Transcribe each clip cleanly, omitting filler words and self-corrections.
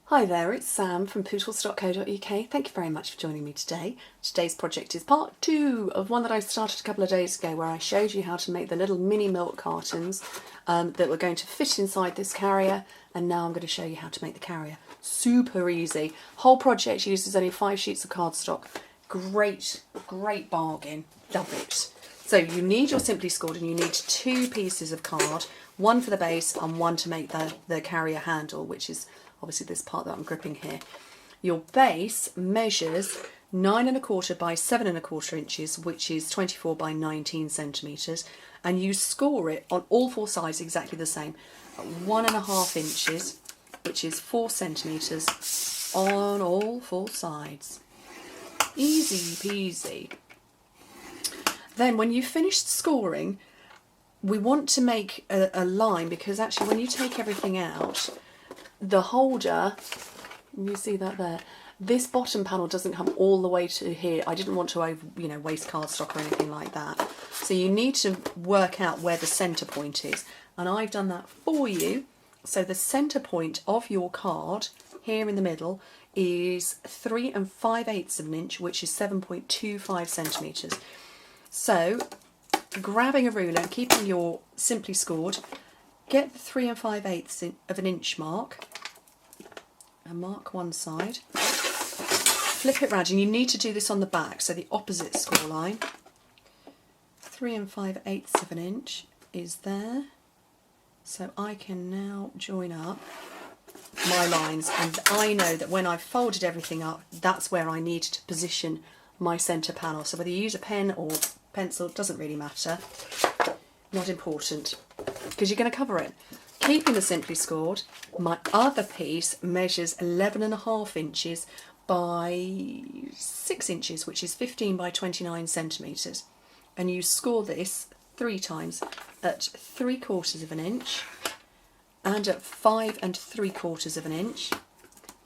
Hi there, it's Sam from Pootles.co.uk. Thank you very much for joining me today. Today's project is part 2 of one that I started a couple of days ago where I showed you how to make the little mini milk cartons that were going to fit inside this carrier, and now I'm going to show you how to make the carrier. Super easy. Whole project uses only 5 sheets of cardstock. Great bargain. Love it. So you need your Simply Scored and you need 2 pieces of card, one for the base and one to make the carrier handle, which is obviously this part that I'm gripping here. Your base measures 9 1/4 by 7 1/4 inches, which is 24 by 19 centimetres, and you score it on all 4 sides exactly the same at 1 1/2 inches, which is 4 centimetres on all 4 sides. Easy peasy. Then when you've finished scoring, we want to make a line, because actually when you take everything out, the holder, you see that there, this bottom panel doesn't come all the way to here. I didn't want to waste cardstock or anything like that. So you need to work out where the centre point is, and I've done that for you. So the centre point of your card here in the middle is 3 5/8 of an inch, which is 7.25 centimetres. So grabbing a ruler and keeping your Simply Scored, get the 3 5/8 of an inch mark and mark one side. Flip it round, and you need to do this on the back, so the opposite score line. 3 5/8 of an inch is there. So I can now join up my lines, and I know that when I've folded everything up, that's where I need to position my centre panel. So whether you use a pen or pencil, doesn't really matter. Not important, because you're going to cover it. Keeping the Simply Scored, my other piece measures 11 1/2 inches by 6 inches, which is 15 by 29 centimetres. And you score this 3 times at 3/4 of an inch, and at 5 3/4 of an inch,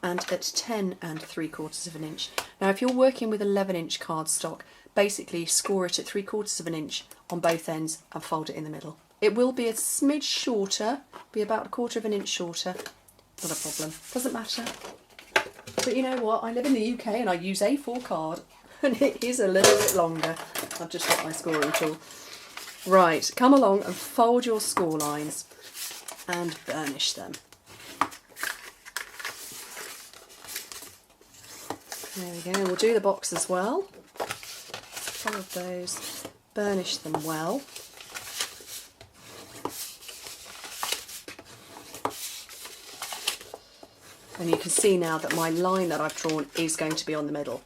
and at 10 3/4 of an inch. Now if you're working with 11-inch cardstock, basically score it at 3/4 of an inch on both ends and fold it in the middle. It will be a smidge shorter, be about 1/4 of an inch shorter, not a problem, doesn't matter. But you know what, I live in the UK and I use A4 card, and it is a little bit longer. I've just got my scoring tool. Right, come along and fold your score lines and burnish them. There we go, we'll do the box as well. Fold those, burnish them well. And you can see now that my line that I've drawn is going to be on the middle,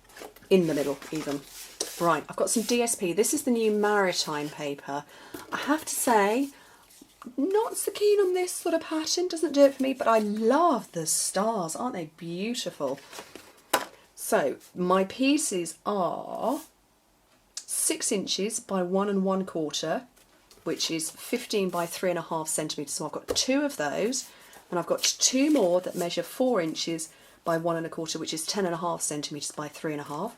in the middle even. Right, I've got some DSP. This is the new Maritime paper. I have to say, not so keen on this sort of pattern, doesn't do it for me, but I love the stars, aren't they beautiful? So my pieces are 6 inches by 1 1/4, which is 15 by 3 1/2 centimetres. So I've got 2 of those, and I've got 2 more that measure 4 inches by 1 1/4, which is 10 1/2 centimetres by 3 1/2.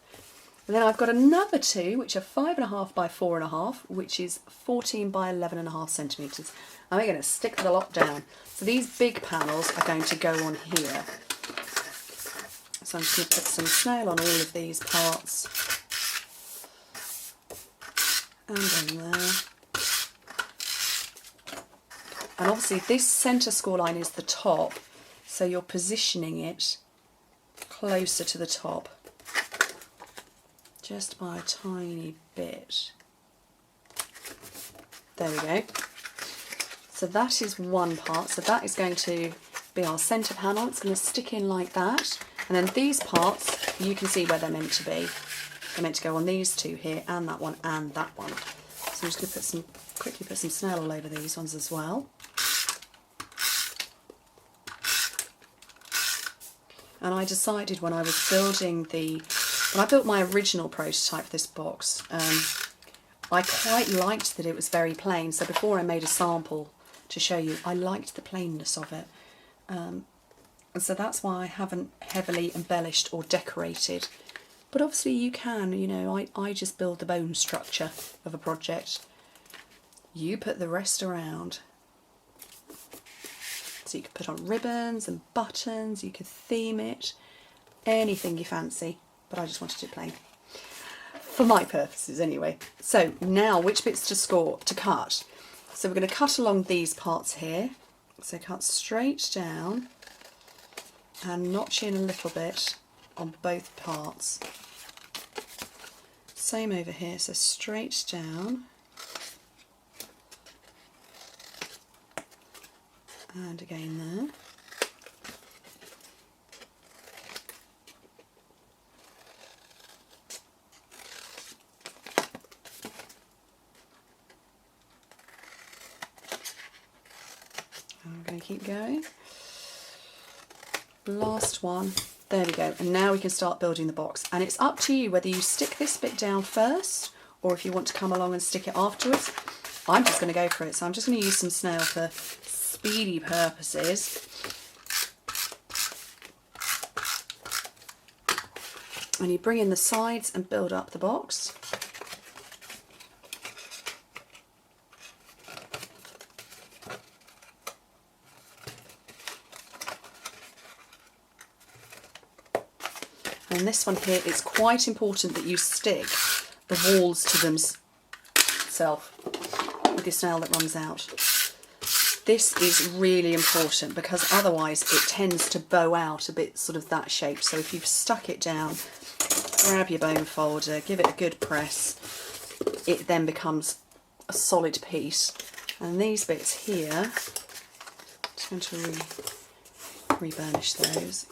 And then I've got another 2, which are 5 1/2 by 4 1/2, which is 14 by 11 1/2 centimetres. And we're going to stick the lot down. So these big panels are going to go on here. So I'm just going to put some snail on all of these parts. And on there. And obviously this centre score line is the top, so you're positioning it closer to the top, just by a tiny bit. There we go. So that is one part, so that is going to be our centre panel. It's going to stick in like that, and then these parts, you can see where they're meant to be. They're meant to go on these 2 here, and that one, and that one. So I'm just going to quickly put some snail all over these ones as well. And I decided when I was building when I built my original prototype for this box, I quite liked that it was very plain. So before I made a sample to show you, I liked the plainness of it. And so that's why I haven't heavily embellished or decorated. But obviously you can, I just build the bone structure of a project. You put the rest around. So you could put on ribbons and buttons, you could theme it, anything you fancy, but I just wanted it plain. For my purposes anyway. So now which bits to cut? So we're going to cut along these parts here. So cut straight down and notch in a little bit on both parts. Same over here, so straight down and again there. I'm going to keep going. Last one. There we go. And now we can start building the box. And it's up to you whether you stick this bit down first or if you want to come along and stick it afterwards. I'm just going to go for it. So I'm just going to use some snail for speedy purposes. And you bring in the sides and build up the box. And this one here, it's quite important that you stick the walls to themselves with your snail that runs out. This is really important because otherwise it tends to bow out a bit sort of that shape. So if you've stuck it down, grab your bone folder, give it a good press, it then becomes a solid piece. And these bits here, I'm just going to re-burnish those.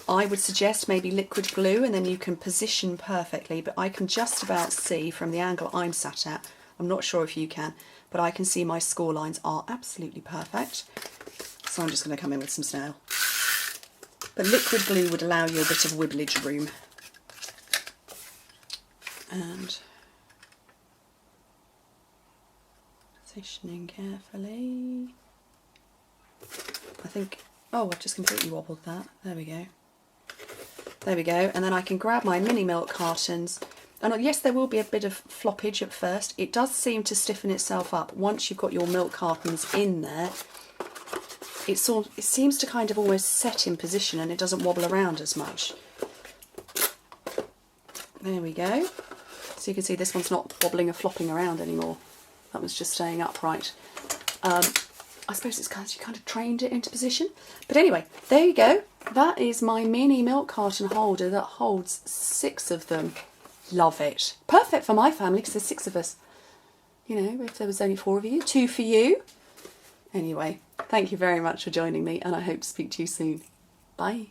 I would suggest maybe liquid glue and then you can position perfectly, but I can just about see from the angle I'm sat at, I'm not sure if you can, but I can see my score lines are absolutely perfect. So I'm just going to come in with some snail. But liquid glue would allow you a bit of wibblage room. And positioning carefully. I think, oh, I've just completely wobbled that. There we go. There we go, and then I can grab my mini milk cartons, and yes, there will be a bit of floppage at first. It does seem to stiffen itself up once you've got your milk cartons in there. It seems to kind of almost set in position and it doesn't wobble around as much. There we go. So you can see this one's not wobbling or flopping around anymore. That one's just staying upright. I suppose it's because you kind of trained it into position. But anyway, there you go. That is my mini milk carton holder that holds 6 of them. Love it. Perfect for my family because there's 6 of us. You know, if there was only 4 of you, 2 for you. Anyway, thank you very much for joining me and I hope to speak to you soon. Bye.